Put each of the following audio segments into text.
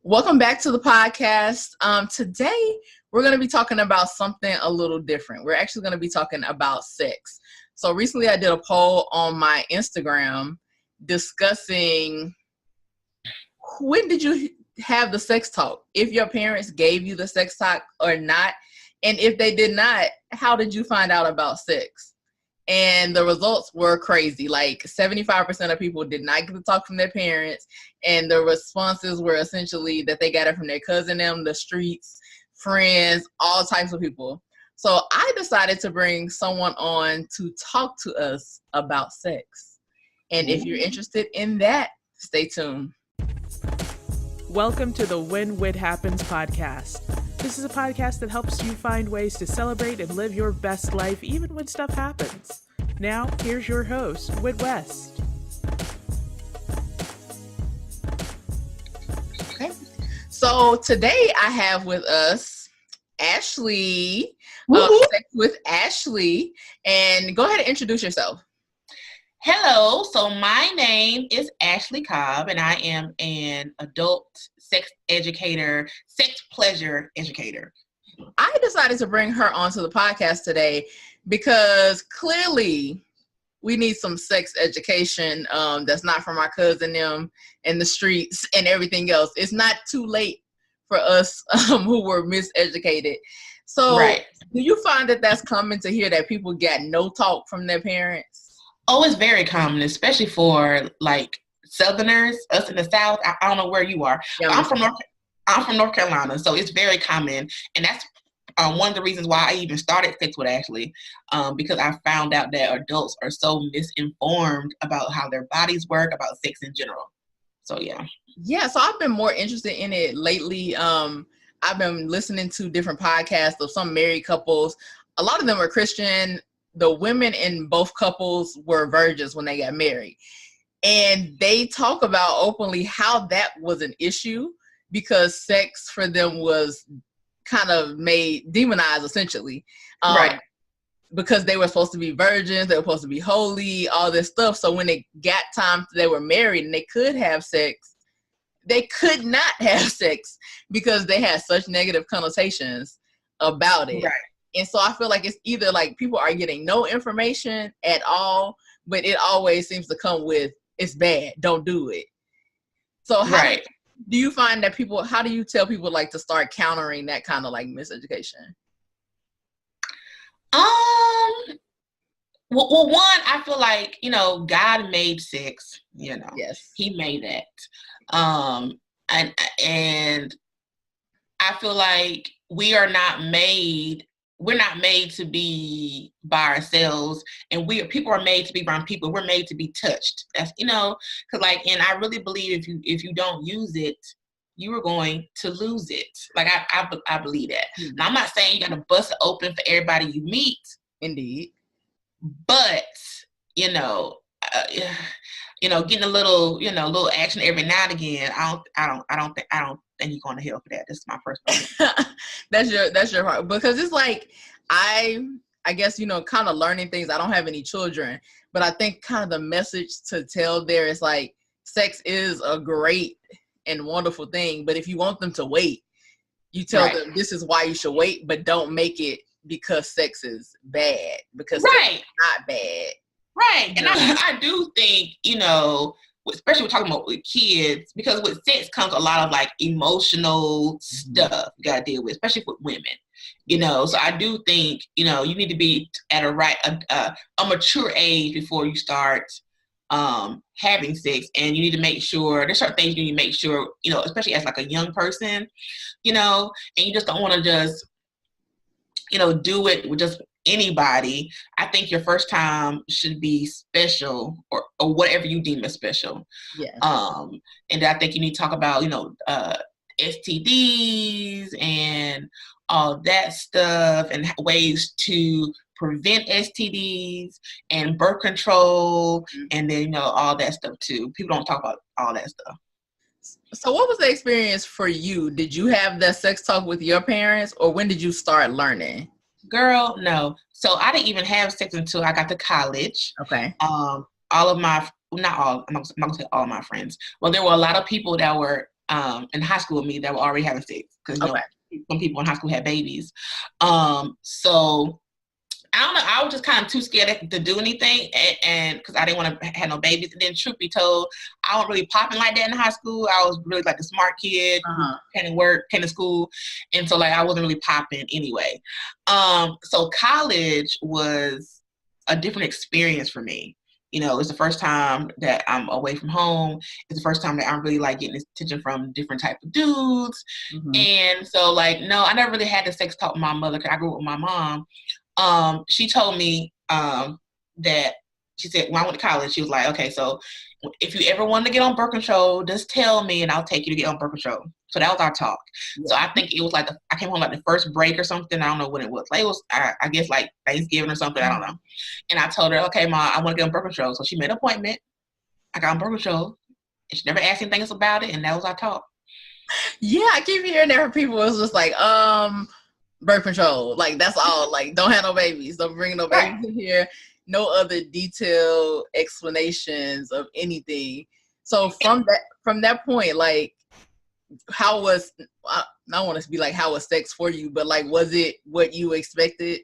Welcome back to the podcast. Today, we're going to be talking about something a little different. We're actually going to be talking about sex. So recently, I did a poll on my Instagram discussing when did you have the sex talk? If your parents gave you the sex talk or not. And if they did not, how did you find out about sex? And the results were crazy. Like 75% of people did not get to talk from their parents. And the responses were essentially that they got it from their cousin, them, the streets, friends, all types of people. So I decided to bring someone on to talk to us about sex. And if you're interested in that, stay tuned. Welcome to the When Whit Happens podcast. This is a podcast that helps you find ways to celebrate and live your best life even when stuff happens. Now, here's your host, Whit West. Okay. So today I have with us Ashley, Sex with Ashley. And go ahead and introduce yourself. Hello, so my name is Ashley Cobb, and I am an adult sex educator, sex pleasure educator. I decided to bring her onto the podcast today because clearly we need some sex education that's not from our cousin them in the streets and everything else. It's not too late for us who were miseducated. So Do you find that that's common to hear that people get no talk from their parents? Oh, it's very common, especially for like Southerners, us in the South. I don't know where you are. Yeah, I'm from North Carolina, so it's very common, and that's one of the reasons why I even started Sex with Ashley, because I found out that adults are so misinformed about how their bodies work, about sex in general. So yeah. So I've been more interested in it lately. I've been listening to different podcasts of some married couples. A lot of them are Christian. The women in both couples were virgins when they got married. And they talk about openly how that was an issue because sex for them was kind of made demonized essentially. Because they were supposed to be virgins, they were supposed to be holy, all this stuff. So when they got time, they were married and they could have sex, they could not have sex because they had such negative connotations about it. Right. And so I feel like it's either like people are getting no information at all, but it always seems to come with, it's bad, don't do it. So do you find that how do you tell people like to start countering that kind of like miseducation? Well, one, I feel like, God made sex, Yes. He made that. And I feel like we're not made to be by ourselves, and people are made to be around people. We're made to be touched. That's, because and I really believe if you don't use it, you are going to lose it. Like I believe that. Mm-hmm. Now I'm not saying you got to bust it open for everybody you meet. Indeed. But getting a little action every now and again. I don't think you're going to hell for that. That's my personal. That's your heart, because it's like I guess kind of learning things. I don't have any children, but I think kind of the message to tell there is like sex is a great and wonderful thing, but if you want them to wait, you tell them this is why you should wait, but don't make it because sex is bad, because sex is not bad. Right. And I do think, especially we're talking about with kids, because with sex comes a lot of like emotional stuff you gotta deal with, especially with women, so I do think, you need to be at a mature age before you start having sex, and you need to make sure there's certain things you need to make sure, especially as like a young person, and you just don't want to just, do it with just anybody. I think your first time should be special, or whatever you deem as special. Yeah. And I think you need to talk about, STDs and all that stuff, and ways to prevent STDs and birth control, and then, all that stuff too. People don't talk about all that stuff. So what was the experience for you? Did you have that sex talk with your parents, or when did you start learning? Girl, no. So I didn't even have sex until I got to college. Okay. All of my, not all, I'm not gonna say all of my friends. Well, there were a lot of people that were in high school with me that were already having sex, because you know some people in high school had babies. So I don't know. I was just kind of too scared to do anything, and because I didn't want to have no babies. And then, truth be told, I wasn't really popping like that in high school. I was really like the smart kid, came to school, and so like I wasn't really popping anyway. So college was a different experience for me. You know, it's the first time that I'm away from home. It's the first time that I'm really like getting attention from different types of dudes. And so like, no, I never really had the sex talk with my mother, because I grew up with my mom. She told me that, she said, when I went to college, she was like, okay, so if you ever want to get on birth control, just tell me and I'll take you to get on birth control. So that was our talk. So I think it was like, I came home like the first break or something. I don't know when it was. Like it was, I guess like Thanksgiving or something. I don't know. And I told her, okay, Ma, I want to get on birth control. So she made an appointment. I got on birth control. And she never asked anything else about it. And that was our talk. Yeah, I keep hearing that from people. It's just like, birth control. Like, that's all. Like, don't have no babies. Don't bring no babies in here. No other detailed explanations of anything. So from that point, like, how was, I don't want to be like, how was sex for you, but like, was it what you expected?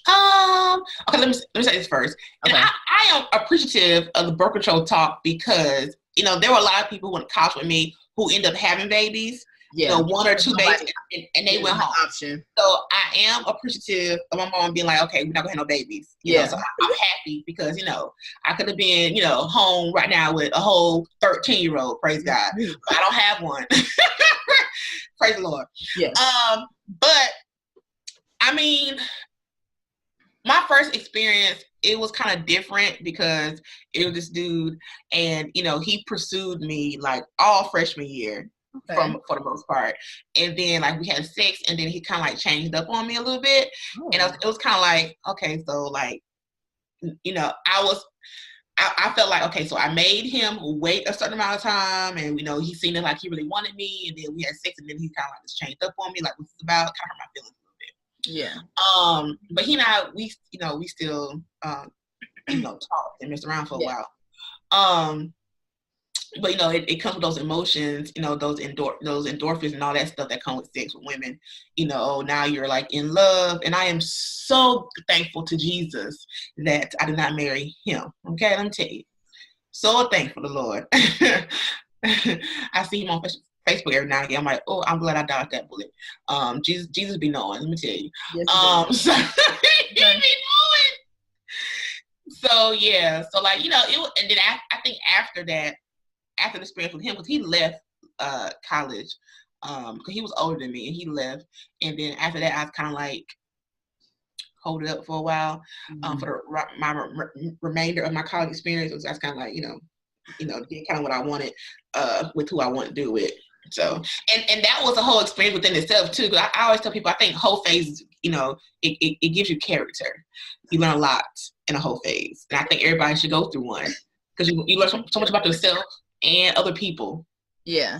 Okay, let me say this first. And I am appreciative of the birth control talk, because, you know, there were a lot of people who went to college with me who ended up having babies. You know, 1 or 2 babies, and they went home. Option. So I am appreciative of my mom being like, okay, we're not gonna have no babies. You know, so I'm happy, because, you know, I could have been, you know, home right now with a whole 13-year-old, praise God. But I don't have one. Praise the Lord. Yes. But I mean, my first experience, it was kind of different, because it was this dude, and, you know, he pursued me like all freshman year. For the most part, and then like we had sex, and then he kind of like changed up on me a little bit, and it was kind of like, okay, so like, you know, I felt like, okay, so I made him wait a certain amount of time, and, you know, he seemed like he really wanted me, and then we had sex, and then he kind of like just changed up on me, like, what's this about? Kind of hurt my feelings a little bit. But he and I, we still you know, talked and messed around for a while. But, you know, it comes with those emotions, you know, those endorphins and all that stuff that come with sex with women. You know, now you're like in love. And I am so thankful to Jesus that I did not marry him. Okay, let me tell you. So thankful to the Lord. I see him on Facebook every now and again. I'm like, oh, I'm glad I dodged that bullet. Jesus be knowing, let me tell you. Yes, so he be knowing. So yeah, so like, you know, and then I think after that, after the experience with him, because he left college, because he was older than me, and he left, and then after that, I was kind of like hold it up for a while, for my remainder of my college experience. I was kind of like, you know, get kind of what I wanted with who I want to do with. So, and that was a whole experience within itself too. Because I always tell people, I think whole phase, you know, it gives you character. You learn a lot in a whole phase, and I think everybody should go through one, because you learn so much about yourself and other people. Yeah,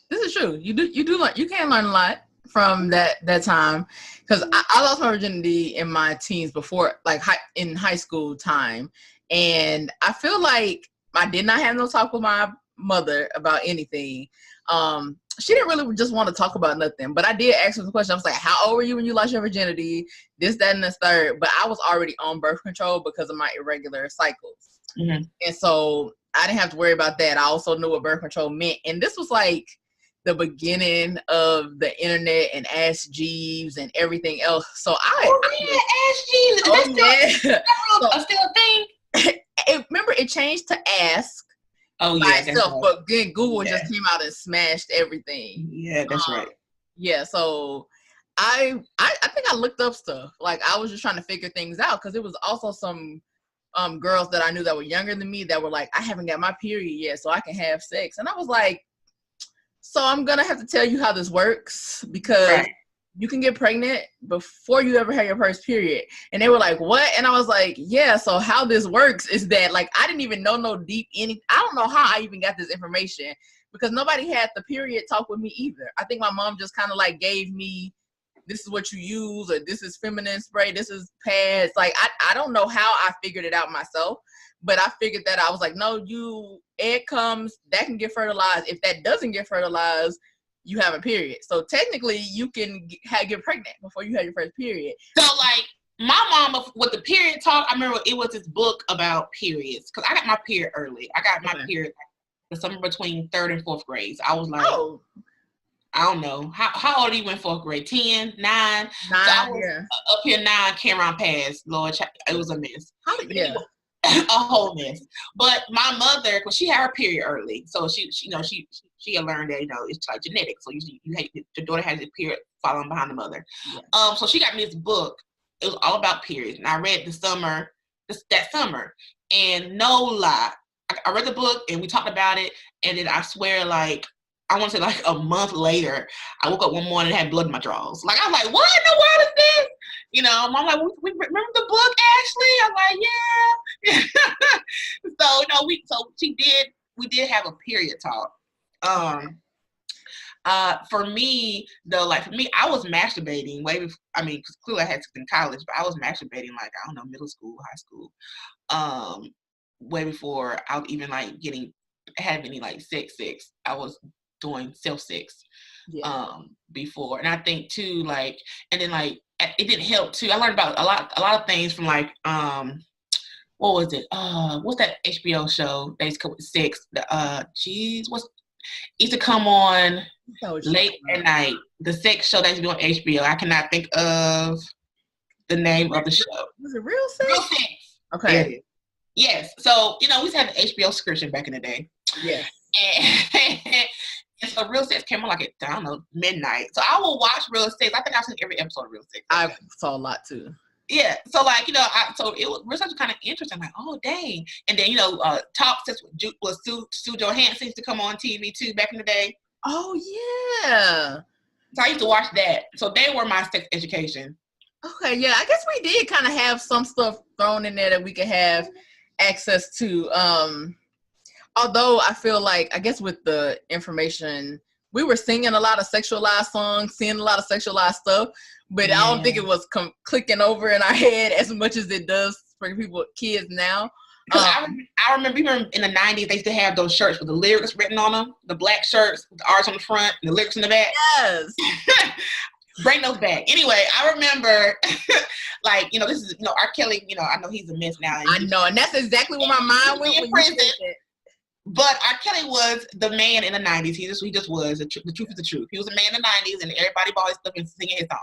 this is true. You do learn. You can learn a lot from that time, because I lost my virginity in my teens before, like in high school time, and I feel like I did not have no talk with my mother about anything. She didn't really just want to talk about nothing, but I did ask her the question. I was like, how old were you when you lost your virginity? This, that, and the third. But I was already on birth control because of my irregular cycles. And so I didn't have to worry about that. I also knew what birth control meant. And this was like the beginning of the internet and Ask Jeeves and everything else. So Ask Jeeves. That's still a thing. Remember, it changed to Ask. Oh by yeah, itself, right. But then Google just came out and smashed everything. Yeah, that's right. Yeah, so I think I looked up stuff. Like, I was just trying to figure things out, because it was also some girls that I knew that were younger than me that were like, I haven't got my period yet, so I can have sex. And I was like, so I'm gonna have to tell you how this works, because you can get pregnant before you ever have your first period. And they were like, what? And I was like, yeah, so how this works is that, like, I didn't even know I don't know how I even got this information, because nobody had the period talk with me either. I think my mom just kind of like gave me, this is what you use, or this is feminine spray, this is pads. Like, I don't know how I figured it out myself, but I figured that I was like, no, egg comes, that can get fertilized. If that doesn't get fertilized, you have a period. So technically, you can get pregnant before you have your first period. So like my mama with the period talk, I remember it was this book about periods because I got my period early. I got my period like, somewhere between 3rd and 4th grades. I was like, I don't know. How old are you in 4th grade? 10, 9? 9, so I was up here 9, came around past. Lord, it was a mess. A whole mess. But my mother, because she had her period early, so she had learned that it's like genetics. So your daughter has a period following behind the mother. Yeah. So she got me this book. It was all about periods, and I read that summer, and no lie, I read the book and we talked about it, and then I swear, like I want to say like a month later, I woke up one morning and had blood in my drawers. Like I was like, what in the world is this? Mom like, we remember the book, Ashley? I'm like, yeah. We did have a period talk. For me, though, I was masturbating way before, because clearly I had sex in college, but I was masturbating like, I don't know, middle school, high school, way before I was even like having any like sex. I was doing self-sex before. And I think too, like, and then like, it didn't help too. I learned about a lot of things from like, what was it? What's that HBO show that used to come with sex? Used to come on late at night. The sex show that used to be on HBO. I cannot think of the name of the show. Was it Real Sex? Real Sex. Okay. Yes. So, we used to have an HBO subscription back in the day. Yes. And so Real Sex came on like at, I don't know, midnight. So I will watch Real Sex. I think I've seen every episode of Real Sex. I saw a lot too. Yeah. So like, so it was Real Sex was kind of interesting. Like, oh dang. And then, Top Sex was Sue Johansson used to come on TV too back in the day. Oh yeah. So I used to watch that. So they were my sex education. Okay, yeah. I guess we did kind of have some stuff thrown in there that we could have access to. Although I feel like, I guess with the information, we were singing a lot of sexualized songs, seeing a lot of sexualized stuff, but I don't think it was clicking over in our head as much as it does for kids now. I remember in the 90s, they used to have those shirts with the lyrics written on them, the black shirts with the arts on the front and the lyrics in the back. Yes. Bring those back. Anyway, I remember, like, this is, R. Kelly, I know he's a mess now. I know, and that's exactly where my mind went when you said that. But R. Kelly was the man in the 90s. He just was. The truth is the truth. He was a man in the 90s, and everybody bought his stuff and singing his songs.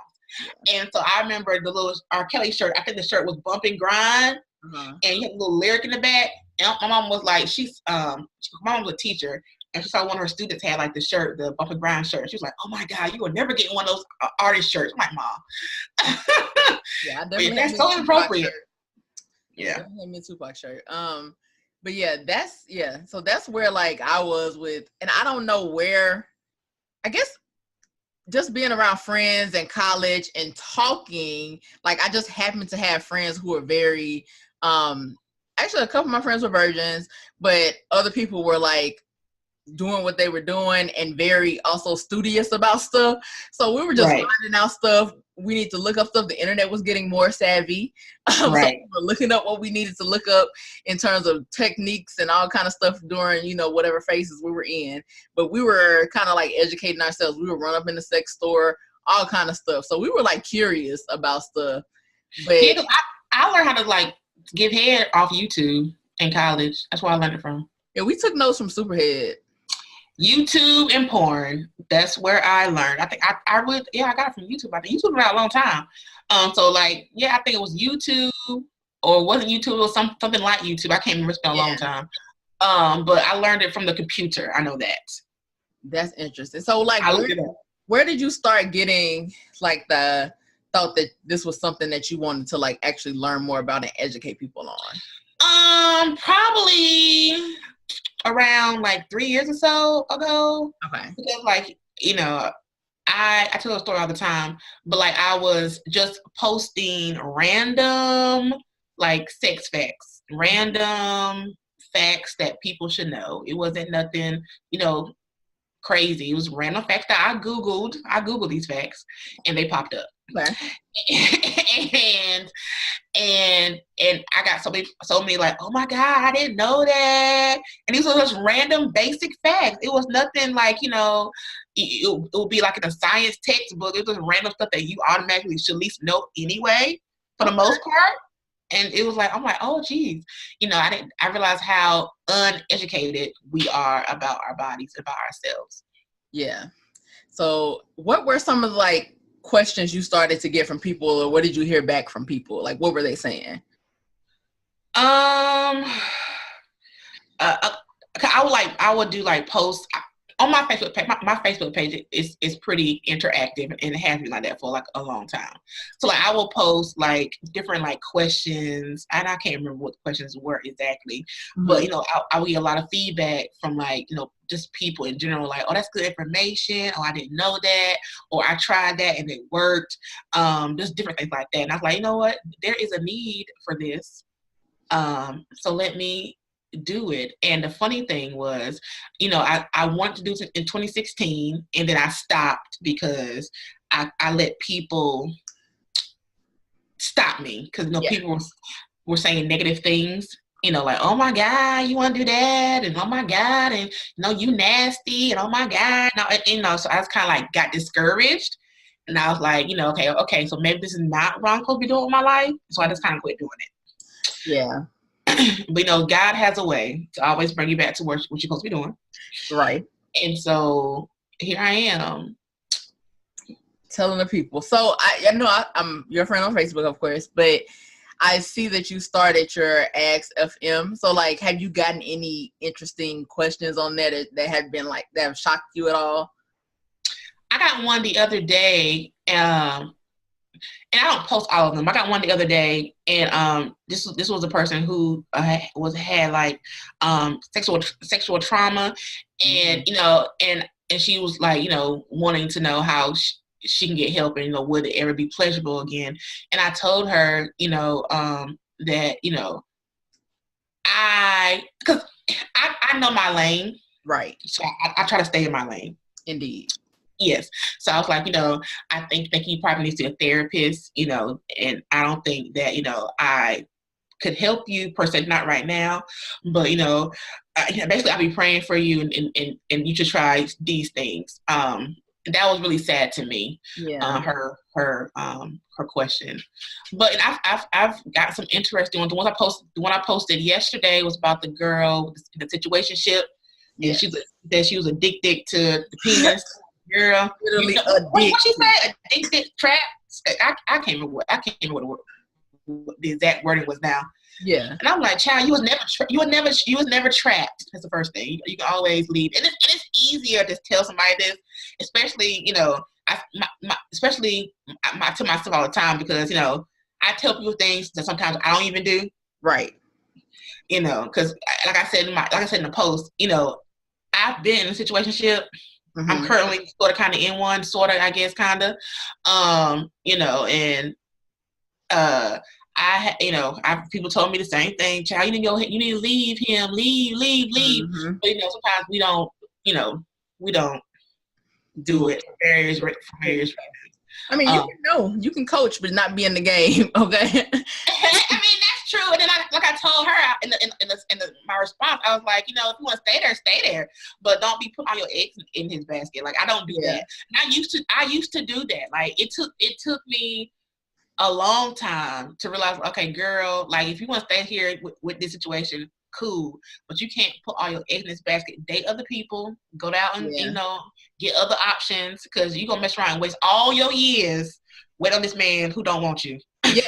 Yeah. And so I remember the little R. Kelly shirt. I think the shirt was Bump and Grind, and he had a little lyric in the back. And my mom was like, my mom was a teacher, and she saw one of her students had like the shirt, the Bump and Grind shirt. She was like, oh my God, you will never get one of those artist shirts. I'm like, Mom. Yeah, that's so inappropriate. Yeah. I definitely had a Tupac shirt. But so that's where like I was with, and I don't know where, I guess just being around friends in college and talking, like I just happened to have friends who were very, actually a couple of my friends were virgins, but other people were like doing what they were doing and very also studious about stuff. So we were just finding out stuff. We need to look up stuff. The internet was getting more savvy. So we were looking up what we needed to look up in terms of techniques and all kind of stuff during, whatever phases we were in. But we were kind of like educating ourselves. We would run up in the sex store, all kind of stuff. So we were like curious about stuff. But I learned how to like give head off YouTube in college. That's where I learned it from. Yeah, we took notes from Superhead. YouTube and porn. That's where I learned. I think I got it from YouTube. I think YouTube was out a long time. So like, I think it was YouTube, or it wasn't YouTube, it was something like YouTube. I can't remember. It's been a long time. But I learned it from the computer. I know that. That's interesting. So like, where did you start getting like the thought that this was something that you wanted to like actually learn more about and educate people on? Probably around like 3 years or so ago. Okay. Because like, I tell a story all the time, but like I was just posting random like sex facts, random facts that people should know. It wasn't nothing, crazy. It was random facts that I Googled these facts and they popped up. Okay. and I got so many like, oh my God, I didn't know that. And these were just random basic facts. It was nothing like, it would be like in a science textbook. It was random stuff that you automatically should at least know anyway, for the most part. And it was like, I'm like, oh, geez. I realized how uneducated we are about our bodies, about ourselves. Yeah. So what were some of like questions you started to get from people, or what did you hear back from people? Like, what were they saying? I would do like posts on my Facebook page. My Facebook page is pretty interactive, and it has been like that for like a long time. So like I will post like different like questions, and I can't remember what the questions were exactly, but I will get a lot of feedback from like just people in general, like, oh, that's good information, oh, I didn't know that, or I tried that and it worked. Just different things like that. And I was like, you know what, there is a need for this. So let me do it. And the funny thing was, I wanted to do it in 2016, and then I stopped because I let people stop me, because people were saying negative things, like, oh my God, you want to do that, and oh my God, and you nasty, and oh my God, so I was kind of like got discouraged, and I was like, okay, so maybe this is not what I'm supposed to be doing with my life, so I just kind of quit doing it. Yeah. But God has a way to always bring you back to what you're supposed to be doing. Right. And so here I am. Telling the people. So I know I'm your friend on Facebook, of course, but I see that you started your Ask FM. So like, have you gotten any interesting questions on there that have been like, that have shocked you at all? I got one the other day, and I don't post all of them. I got one the other day, and this was a person who had like sexual trauma, and and she was like wanting to know how she can get help, and would it ever be pleasurable again. And I told her that because I know my lane, right? So I try to stay in my lane. Indeed. Yes. So I was like, I think you probably need to see a therapist, and I don't think that, I could help you per se, not right now, but, basically I'll be praying for you, and you should try these things. That was really sad to me. Yeah. Her question, but I've got some interesting ones. The one I posted yesterday was about the girl in the situationship, and she was addicted to the penis. Girl, literally what she said? Addicted, trapped. I can't remember what the exact wording was now. Yeah. And I'm like, child, you was never trapped. That's the first thing. You can always leave, and it's easier to tell somebody this, especially especially to myself all the time, because I tell people things that sometimes I don't even do. Right. Because like I said in the post, I've been in a situationship. Mm-hmm. I'm currently sort of kind of in one, sort of, I guess, kind of, and people told me the same thing, child, you need to leave him, leave. Mm-hmm. But sometimes we don't do it for various reasons. I mean, you can coach, but not be in the game, okay? I mean, that's true. And then I told her in my response, I was like, if you want to stay there, but don't be putting all your eggs in his basket. Like, I don't do that. And I used to do that. Like, it took me a long time to realize, okay, girl, like, if you want to stay here with this situation, cool, but you can't put all your eggs in this basket. Date other people, go out and get other options, because you're gonna mess around and waste all your years wait on this man who don't want you. Yeah,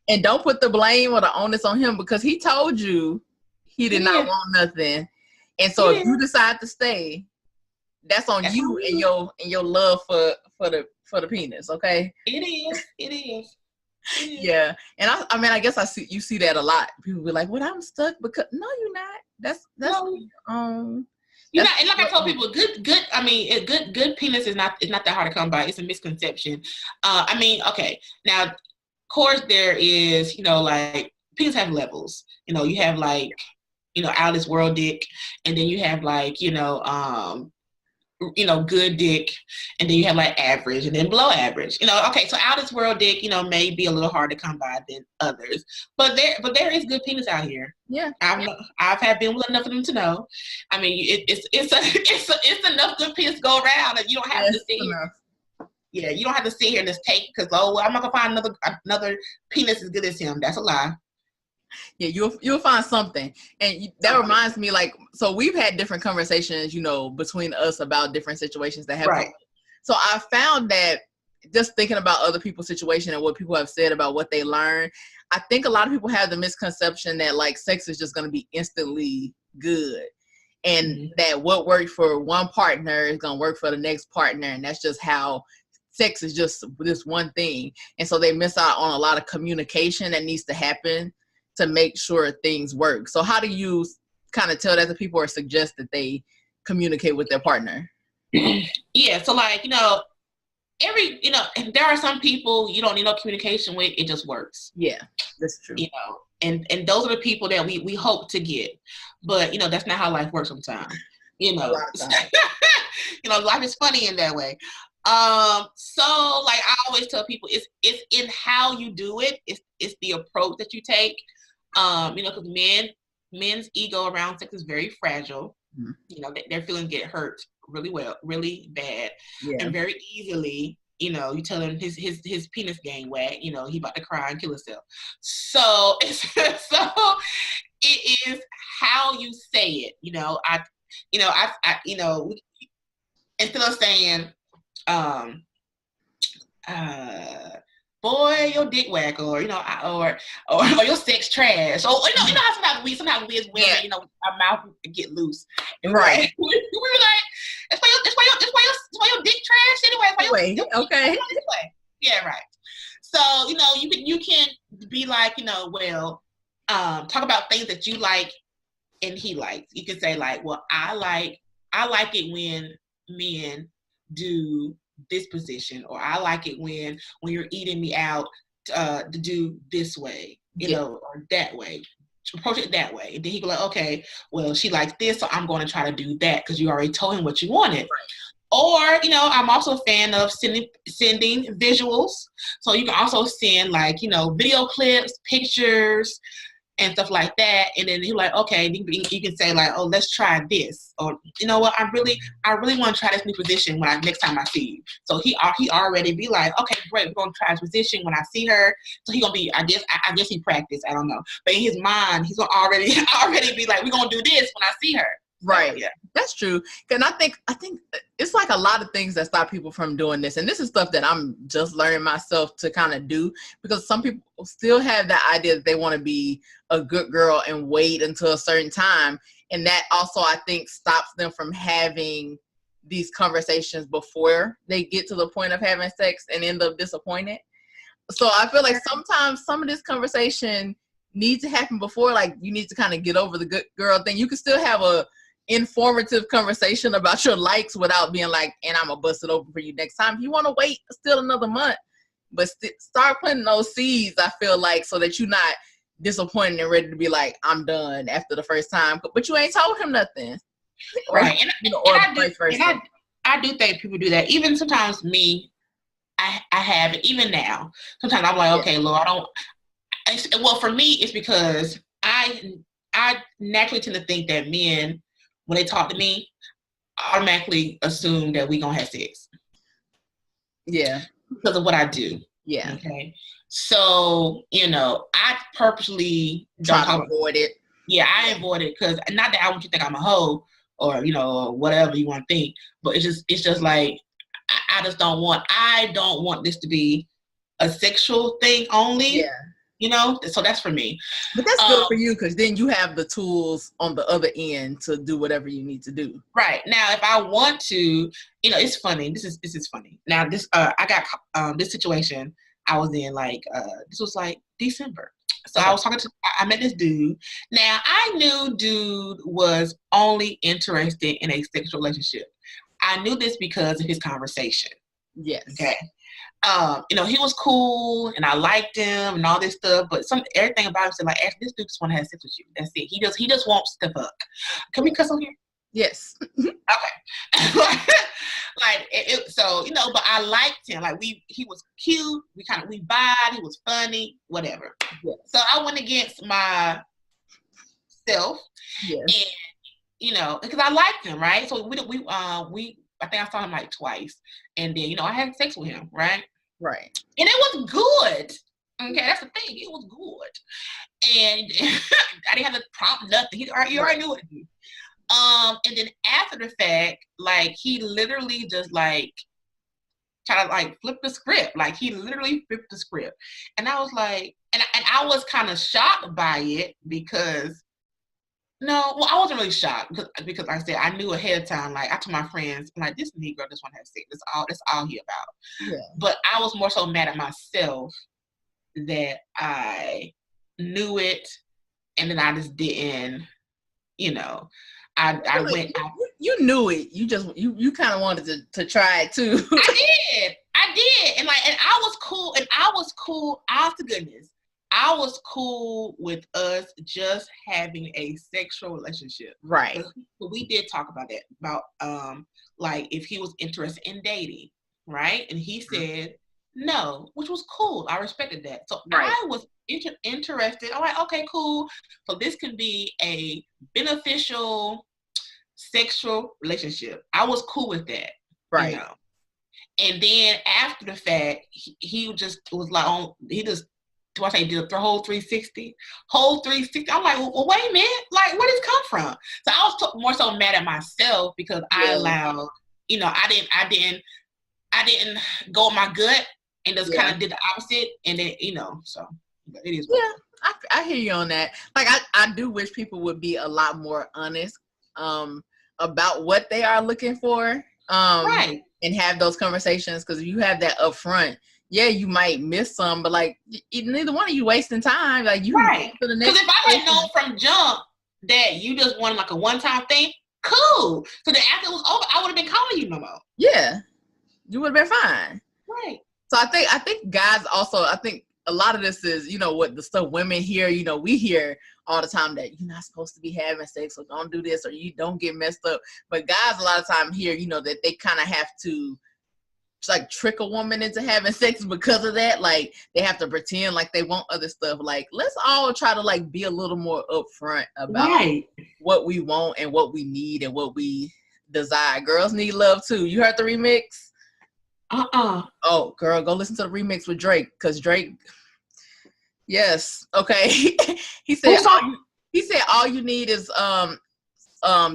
and don't put the blame or the onus on him, because he told you he did not want nothing. And so if you decide to stay, that's on you and your love for the penis, okay? It is. Yeah. And I mean, I guess you see that a lot. People be like, well, I'm stuck because no, you're not. That's you're not. And like I told people, good penis is not that hard to come by. It's a misconception. I mean, okay. Now, of course there is, like, penis have levels. You have like, out of this world dick, and then you have like, good dick, and then you have like average, and then below average. Okay, so out of this world dick, may be a little hard to come by than others, but there is good penis out here. Yeah, I've been with enough of them to know. I mean, it's enough good penis to go around, and you don't have to sit here. Yeah, you don't have to sit here and just take because I'm not gonna find another penis as good as him. That's a lie. Yeah, you'll find something. And that reminds me, like, so we've had different conversations, between us about different situations that happen. Right. So I found that just thinking about other people's situation and what people have said about what they learned, I think a lot of people have the misconception that like sex is just going to be instantly good. And that what worked for one partner is going to work for the next partner. And that's just how sex is, just this one thing. And so they miss out on a lot of communication that needs to happen to make sure things work. So how do you kind of tell that to people or suggest that they communicate with their partner? Yeah, so like, there are some people you don't need no communication with, it just works. Yeah, that's true. And those are the people that we hope to get. But, that's not how life works sometimes. Life is funny in that way. So like I always tell people, it's in how you do it. It's the approach that you take. Because men's ego around sex is very fragile. Their feelings get hurt really bad, and very easily. You tell him his penis game whack. He about to cry and kill himself. So it is how you say it. Instead of saying, boy, your dick whack, or your sex trash, or how sometimes we as women, our mouth get loose, right? We were like, that's why your dick trash anyway. Okay. Yeah, right. So you can be like, talk about things that you like and he likes. You can say like, well, I like it when men do this position, or I like it when you're eating me out to do this way, or that way. Approach it that way, and then he go like, okay, well, she likes this, so I'm going to try to do that because you already told him what you wanted. Right. Or I'm also a fan of sending visuals, so you can also send like video clips, pictures, and stuff like that. And then you're like, okay, you can say like, oh, let's try this. Or, what, I really want to try this new position next time I see you. So he already be like, okay, great, we're going to try this position when I see her. So he going to be, I guess he practiced, I don't know. But in his mind, he's going to already be like, we're going to do this when I see her. Right. So, yeah. That's true. And I think it's like a lot of things that stop people from doing this. And this is stuff that I'm just learning myself to kind of do, because some people still have the idea that they want to be a good girl and wait until a certain time. And that also, I think, stops them from having these conversations before they get to the point of having sex and end up disappointed. So I feel like sometimes some of this conversation needs to happen before, like you need to kind of get over the good girl thing. You can still have a informative conversation about your likes without being like, and I'm gonna bust it open for you next time. If you want to wait still another month, but start planting those seeds, I feel like, so that you're not disappointed and ready to be like, I'm done after the first time, but you ain't told him nothing. Right. I do think people do that. Even sometimes me, I have it. Even now, sometimes I'm like, okay, Lord, well, for me, it's because I naturally tend to think that men, when they talk to me, automatically assume that we gonna have sex. Yeah. Because of what I do. Yeah. Okay. So, I purposely try to avoid it. Yeah, I avoid it because not that I want you to think I'm a hoe or, whatever you want to think, but it's just like, I don't want this to be a sexual thing only. Yeah. So that's for me. But that's good for you, because then you have the tools on the other end to do whatever you need to do. Right. Now, if I want to, it's funny. This is funny. Now, I got this situation I was in, like, this was like December. So I was I met this dude. Now, I knew dude was only interested in a sexual relationship. I knew this because of his conversation. Yes. Okay. He was cool and I liked him and all this stuff, but everything about him said like, Ashley, this dude just want to have sex with you. That's it. He just wants to fuck. Can we cuss on here? Yes. Okay. Like so, but I liked him. Like he was cute. We vibed. He was funny. Whatever. Yes. So I went against myself. Yes. And because I liked him, right? So we I think I saw him like twice, and then I had sex with him, right? Right. And it was good. Okay, that's the thing. It was good, and I didn't have to prompt nothing. You already knew what to do. And then after the fact, like he literally just like try to like flip the script. Like he literally flipped the script, and I was like, and I was kind of shocked by it because. No, well, I wasn't really shocked because like I said, I knew ahead of time. Like I told my friends, I'm like, this Negro just want to have sex. That's all he about. Yeah. But I was more so mad at myself that I knew it, and then I just didn't. I went. You knew it. You just you kind of wanted to try it too. I did, and I was cool, Honest to goodness. I was cool with us just having a sexual relationship. Right. But we did talk about that, about like if he was interested in dating, right? And he said no, which was cool. I respected that. So right. I was interested. I'm like, okay, cool. So this can be a beneficial sexual relationship. I was cool with that. Right. And then after the fact, he just was like, do I say did the whole 360? Whole 360. I'm like, well, wait a minute. Like, where did this come from? So I was more so mad at myself because I allowed, I didn't go with my gut and just kind of did the opposite. And then, so it is. Yeah, I hear you on that. Like, I do wish people would be a lot more honest about what they are looking for. Right. And have those conversations, because if you have that up front, yeah, you might miss some, but like neither one of you wasting time. Like you, right? Because if I had known from jump that you just wanted like a one-time thing, cool. So then after it was over, I would have been calling you no more. Yeah, you would have been fine. Right. So I think guys also, I think a lot of this is, what the stuff women hear. We hear all the time that you're not supposed to be having sex, or don't do this, or you don't get messed up. But guys a lot of time hear, that they kind of have to like trick a woman into having sex because of that. Like they have to pretend like they want other stuff. Like let's all try to like be a little more upfront about what we want and what we need and what we desire. Girls need love too. You heard the remix? Oh, girl, go listen to the remix with Drake, because Drake. Yes. Okay. He said all you need is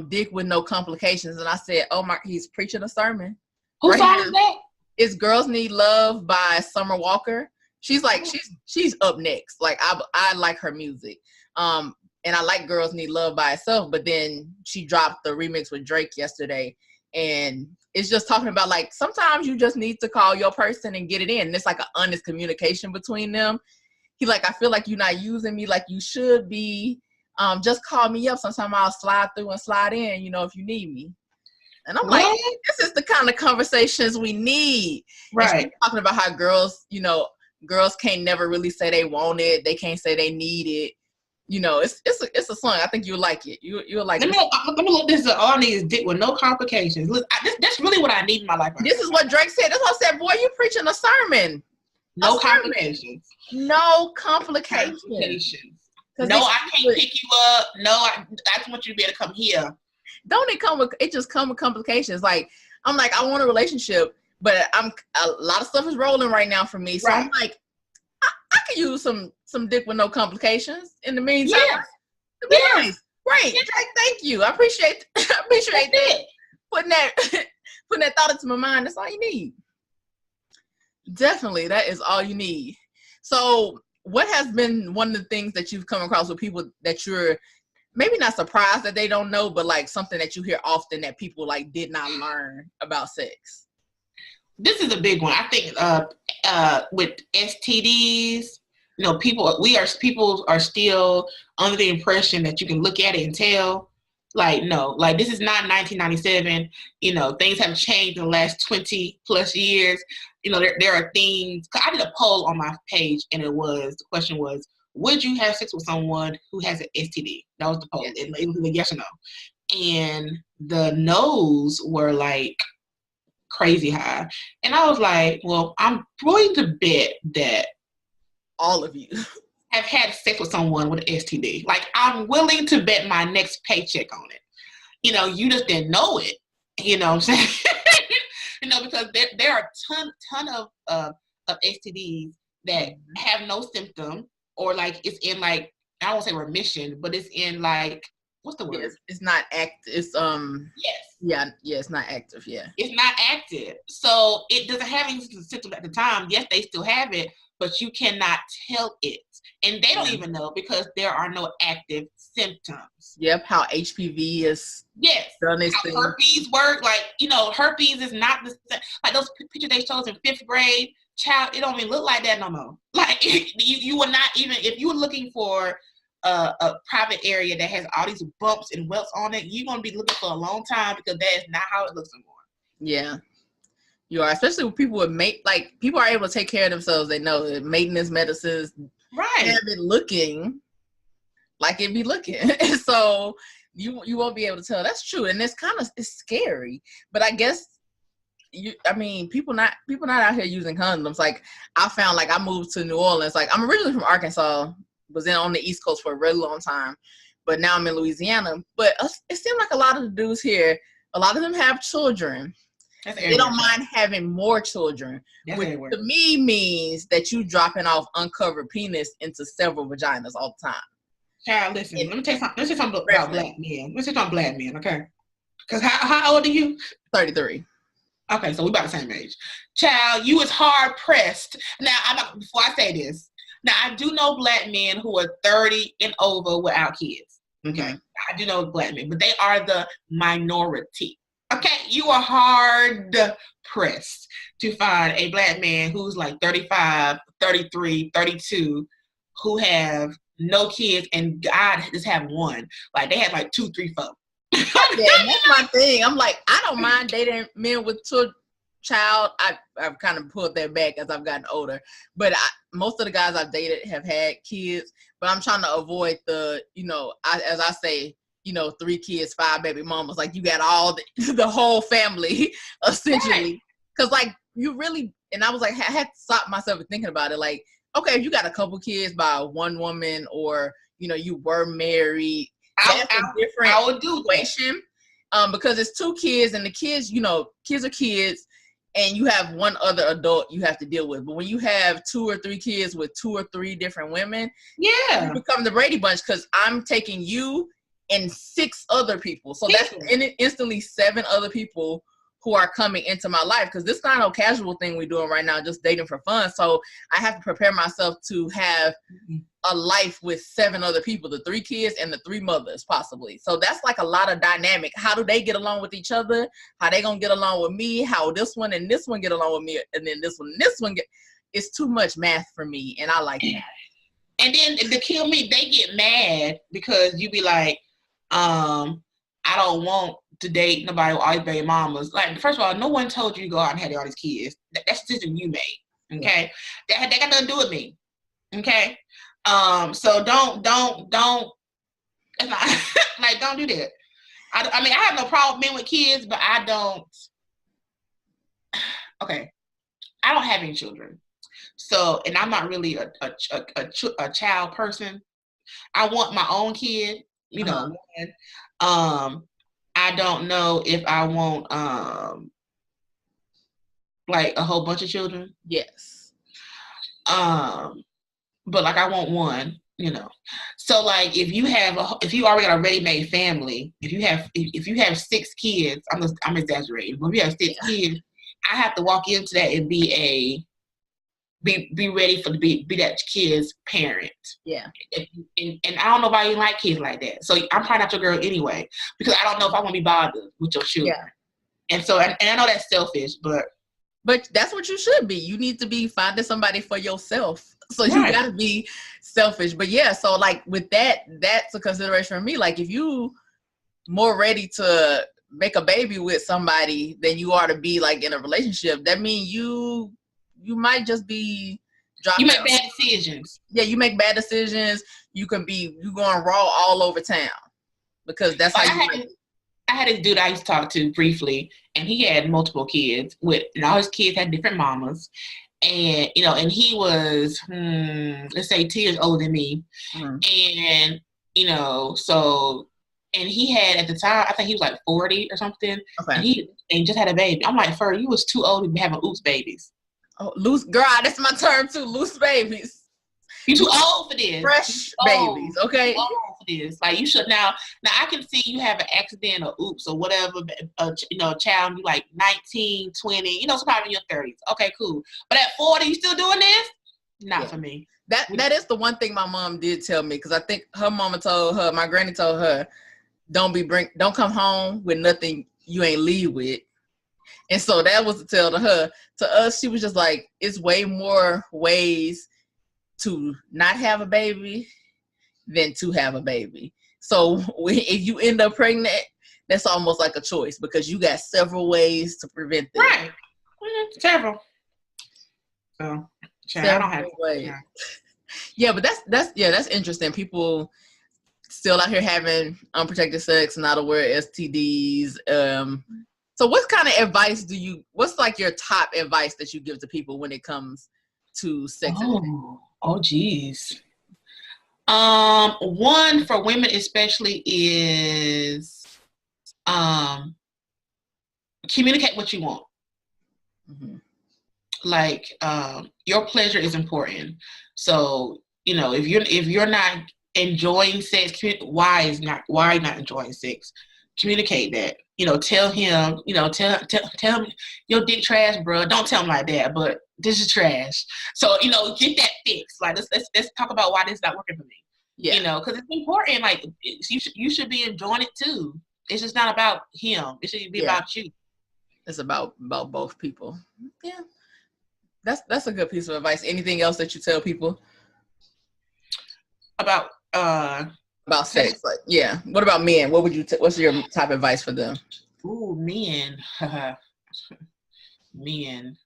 dick with no complications, and I said, oh my, he's preaching a sermon. Who song is that? It's Girls Need Love by Summer Walker. She's like, she's up next. Like I like her music. And I like Girls Need Love by itself, but then she dropped the remix with Drake yesterday. And it's just talking about like, sometimes you just need to call your person and get it in. And it's like an honest communication between them. He like, I feel like you're not using me like you should be. Just call me up. Sometime I'll slide through and slide in, if you need me. And I'm like, this is the kind of conversations we need. Right. Talking about how girls, girls can't never really say they want it. They can't say they need it. It's a song. I think you'll like it. You'll like it. Let me look this up. All I need is dick with no complications. Look, that's really what I need in my life. This is what Drake said. That's what I said, boy, you preaching a sermon. No complications. No complications. No, I can't pick you up. No, I just want you to be able to come here. Don't it just come with complications. Like, I'm like, I want a relationship, but a lot of stuff is rolling right now for me. So I'm like, I could use some dick with no complications in the meantime. Yeah. Nice. Great. Yeah. Thank you. I appreciate that. Putting that thought into my mind. That's all you need. Definitely. That is all you need. So what has been one of the things that you've come across with people that you're maybe not surprised that they don't know, but like something that you hear often that people like did not learn about sex? This is a big one. I think with STDs, people are still under the impression that you can look at it and tell. Like, no, like this is not 1997. Things have changed in the last 20 plus years. There are things. I did a poll on my page, and the question was, would you have sex with someone who has an STD? That was the poll. It was a yes or no. and the no's were like crazy high. And I was like, well, I'm going to bet that all of you have had sex with someone with an STD. Like, I'm willing to bet my next paycheck on it. You know, you just didn't know it. You know what I'm saying? You know, because there are a ton of STDs that have no symptom, or like it's in like, I won't say remission, but it's in like, what's the word? It's not active. It's yes. Yeah, it's not active. Yeah, it's not active, so it doesn't have any symptoms at the time. Yes, they still have it, but you cannot tell it, and they don't even know because there are no active symptoms. Yep, how HPV is. Yes, done its how thing. herpes work. Like, you know, herpes is not the same. Like those pictures they showed us in 5th grade, child, it don't even look like that no more. Like you will not even, if you were looking for a private area that has all these bumps and welts on it, you're gonna be looking for a long time, because that is not how it looks anymore. Yeah, you are, especially with people with like people are able to take care of themselves. They know that maintenance medicines have it looking like it be looking. So you won't be able to tell. That's true, and it's scary. But I guess people not out here using condoms. Like, I found, like, I moved to New Orleans. Like, I'm originally from Arkansas, was on the East Coast for a really long time, but now I'm in Louisiana. But it seemed like a lot of the dudes here, a lot of them have children. They don't mind having more children, which to me means that you dropping off uncovered penis into several vaginas all the time. Child, listen, let me say something about black men. Let's say something black men, okay? Because how old are you? 33. Okay, so we about the same age. Child, you is hard pressed. Now, before I say this, now I do know black men who are 30 and over without kids. Okay, I do know black men, but they are the minority. Okay, you are hard pressed to find a black man who's like 35, 33, 32, who have no kids, and God just have one. Like, they have like 2, 3, 4. Yeah, that's my thing. I'm like, I don't mind dating men with child. I've kind of pulled that back as I've gotten older, but most of the guys I've dated have had kids. But I'm trying to avoid the, as I say, 3 kids, 5 baby mamas. Like, you got all the whole family essentially, because like you really. And I was like, I had to stop myself and thinking about it. Like, okay, if you got a couple kids by one woman, or you were married, that's a different situation. Because it's 2 kids, and the kids, kids are kids, and you have one other adult you have to deal with. But when you have 2 or 3 kids with 2 or 3 different women, you become the Brady Bunch, because I'm taking you and 6 other people. So that's instantly 7 other people who are coming into my life, because this is not no casual thing we're doing right now, just dating for fun. So I have to prepare myself to have a life with 7 other people, the 3 kids and the 3 mothers possibly. So that's like a lot of dynamic. How do they get along with each other? How they gonna get along with me? How this one and this one get along with me, and then this one and this one it's too much math for me, and I like that. And then to kill me, they get mad because you be like, I don't want to date nobody with all these baby mamas. Like, first of all, no one told you to go out and have all these kids. That's the decision you made. Okay, that got nothing to do with me. Okay, so don't. It's not, like, don't do that. I mean, I have no problem with men with kids, but I don't. Okay, I don't have any children, so, and I'm not really a child person. I want my own kid. I don't know if I want like a whole bunch of children. Yes. But like, I want one, So like, if you already got a ready-made family, if you have 6 kids, I'm exaggerating, but if you have 6 kids, I have to walk into that and be ready to be that kid's parent. Yeah. And I don't know if I even like kids like that. So I'm probably not your girl anyway, because I don't know if I want to be bothered with your children. Yeah. And so, and I know that's selfish, but that's what you should be. You need to be finding somebody for yourself. So you gotta be selfish. But yeah, so like with that's a consideration for me. Like, if you more ready to make a baby with somebody than you are to be like in a relationship, that means you might just be dropping. You make bad decisions. Yeah, you make bad decisions. You going raw all over town, because that's how you. I had this dude I used to talk to briefly, and he had multiple kids and all his kids had different mamas. And, you know, and he was, let's say 10 years older than me. And, you know, and he had at the time, I think he was like 40 or something. Okay. And just had a baby. I'm like, you was too old to be having oops babies. Oh, loose, girl, that's my term too, loose babies. You too old for this. Fresh babies, okay? Too old for this. Like, you should now I can see you have an accident or oops or whatever, you know, a child, you like 19, 20, you know, so probably in your 30s. Okay, cool. But at 40, you still doing this? Not for me. That is the one thing my mom did tell me, because I think her mama told her, my granny told her, don't come home with nothing you ain't leave with. And so that was to tell to her. To us, she was just like, it's way more ways to not have a baby than to have a baby. So if you end up pregnant, that's almost like a choice, because you got several ways to prevent this. Right. Several. So, I don't have ways. Yeah, but that's interesting. People still out here having unprotected sex, not aware of STDs. So what kind of advice what's like your top advice that you give to people when it comes to sex? Geez. One for women especially is communicate what you want. Mm-hmm. Like, your pleasure is important. So, you know, if you're not enjoying sex, why are you not enjoying sex? Communicate that. You know, tell him, you know, tell him your dick trash, bro. Don't tell him like that, but this is trash. So, you know, get that fixed. Like, let's talk about why this is not working for me. Yeah. You know, because it's important. Like, you should be enjoying it too. It's just not about him. It should be about you. It's about both people. Yeah. That's a good piece of advice. Anything else that you tell people about sex? Like, yeah. What about men? What would you? What's your top advice for them? Ooh, men. Men.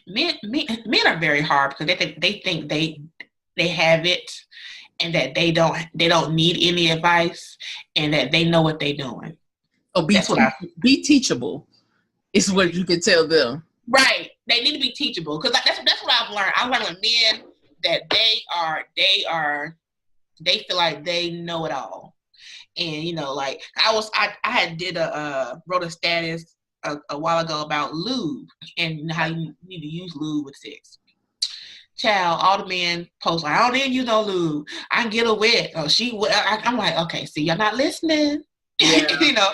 Men are very hard because they think they have it, and that they don't need any advice, and that they know what they're doing. Oh, be teachable is what you can tell them. Right. They need to be teachable, because that's what I've learned. I learned with men that they feel like they know it all. And, you know, like I had wrote a status a while ago about lube and how you need to use lube with sex. Child, all the men post like, I don't even use no lube. I can get her wet. Oh, I'm like, okay, see, you're not listening. Yeah. You know,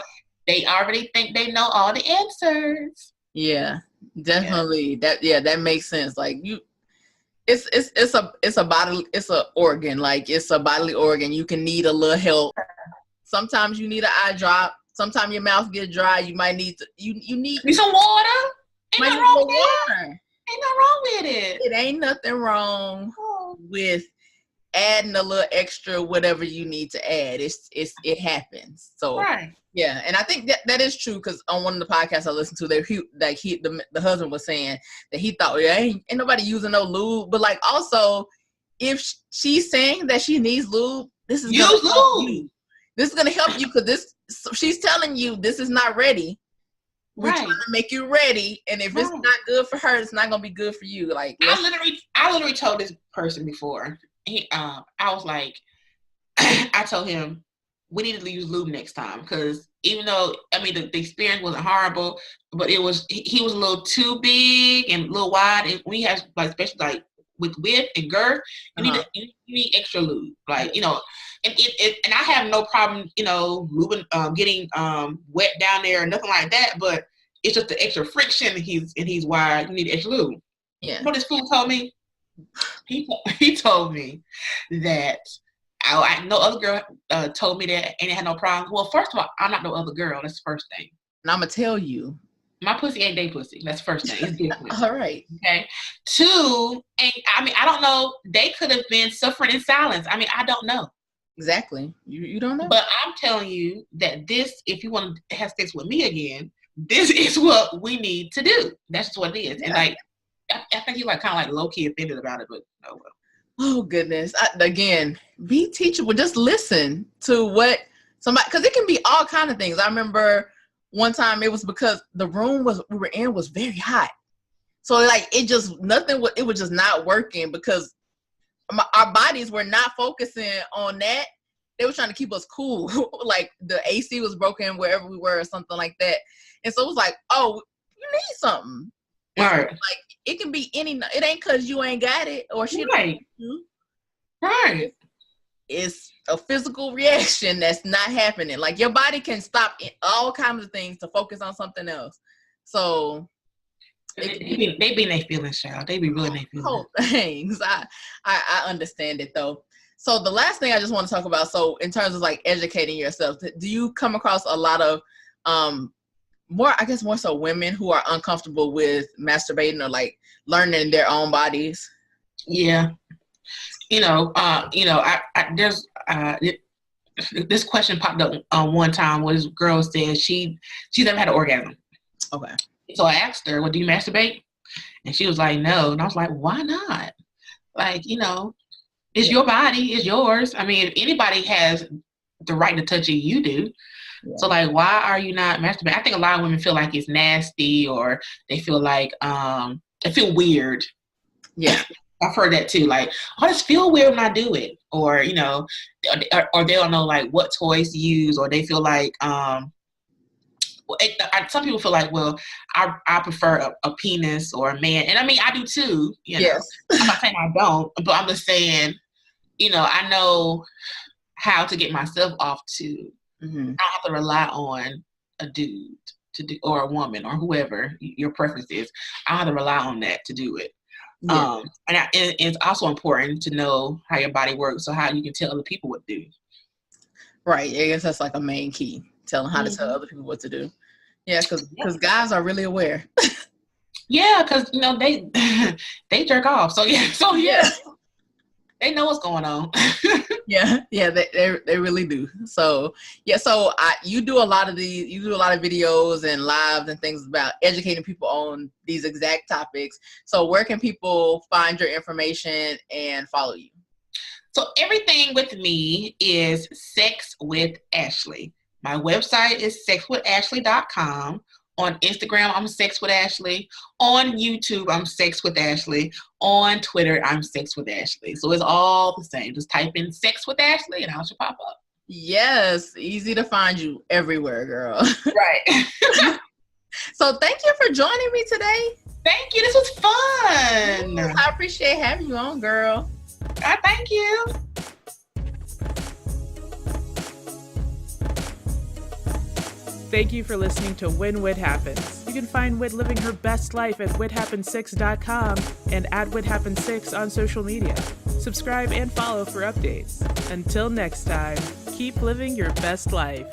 they already think they know all the answers. Yeah, definitely. Yeah. That makes sense. Like, it's a organ. Like, it's a bodily organ. You can need a little help. Sometimes you need an eye drop. Sometimes your mouth get dry. You might need you need some water. Ain't nothing wrong with water. Ain't nothing wrong with it. It ain't nothing wrong with adding a little extra whatever you need to add. It happens. So right. Yeah, and I think that is true, because on one of the podcasts I listened to, the husband was saying that he thought, ain't nobody using no lube, but like, also, if she's saying that she needs lube, this is gonna help you. This is gonna help you, because she's telling you this is not ready. We're trying to make you ready, and if it's not good for her, it's not gonna be good for you. Like, I literally told this person before. I was like, I told him, we need to use lube next time, because even though, I mean, the experience wasn't horrible, but he was a little too big and a little wide, and we have, like, especially like with width and girth, you need extra lube, like, you know, and I have no problem, you know, lubing, getting wet down there or nothing like that, but it's just the extra friction, and he's wide. You need extra lube. Yeah. You know what this fool told me? He told me that. No other girl told me that, and it had no problem. Well, first of all, I'm not no other girl. That's the first thing. And I'm going to tell you. My pussy ain't they pussy. That's the first thing. It's different. All right. Okay. 2, and I mean, I don't know. They could have been suffering in silence. I mean, I don't know. Exactly. You don't know. But I'm telling you that if you want to have sex with me again, this is what we need to do. That's just what it is. Yeah. And like, I think he's like kind of like low-key offended about it, but oh well. Oh, goodness. Again, be teachable. Just listen to what somebody, because it can be all kind of things. I remember one time it was because the room we were in was very hot. So like it was just not working because our bodies were not focusing on that. They were trying to keep us cool. Like the AC was broken wherever we were or something like that. And so it was like, oh, you need something. Right. Like it can be it ain't because you ain't got it or she right. Right. It's a physical reaction that's not happening. Like your body can stop all kinds of things to focus on something else. So they be in their feelings, child. They be really in their feelings. Whole things. I understand it though. So the last thing I just want to talk about, so in terms of like educating yourself, do you come across a lot of more so women who are uncomfortable with masturbating or like learning their own bodies? Yeah. There's this question popped up one time where this girl said she's never had an orgasm. Okay. So I asked her, well, do you masturbate? And she was like, no. And I was like, why not? Like, it's your body, it's yours. I mean, if anybody has the right to touch it, you do. Yeah. So like, why are you not masturbating? I think a lot of women feel like it's nasty or they feel like, they feel weird. Yeah. I've heard that too. Like, oh, this feel weird when I do it. Or, or they don't know like what toys to use, or they feel like, some people feel like, well, I prefer a penis or a man. And I mean, I do too, Yes. I'm not saying I don't, but I'm just saying, I know how to get myself off too. Mm-hmm. I have to rely on a dude to do, or a woman or whoever your preference is. I have to rely on that to do it. Yeah. And it's also important to know how your body works, so how you can tell other people what to do. Right. I guess that's like a main key, telling how to tell other people what to do. Yeah, because guys are really aware. Yeah, because they jerk off. So yeah. They know what's going on. yeah, they really do. So yeah, you do a lot of videos and lives and things about educating people on these exact topics. So where can people find your information and follow you? So everything with me is Sex with Ashley. My website is sexwithashley.com. On Instagram, I'm Sex with Ashley. On YouTube, I'm Sex with Ashley. On Twitter, I'm Sex with Ashley. So it's all the same. Just type in Sex with Ashley and I should pop up. Yes, easy to find you everywhere, girl. Right. So thank you for joining me today. Thank you. This was fun. I appreciate having you on, girl. Thank you. Thank you for listening to When Whit Happens. You can find Whit living her best life at whithappens6.com and at whithappens6 on social media. Subscribe and follow for updates. Until next time, keep living your best life.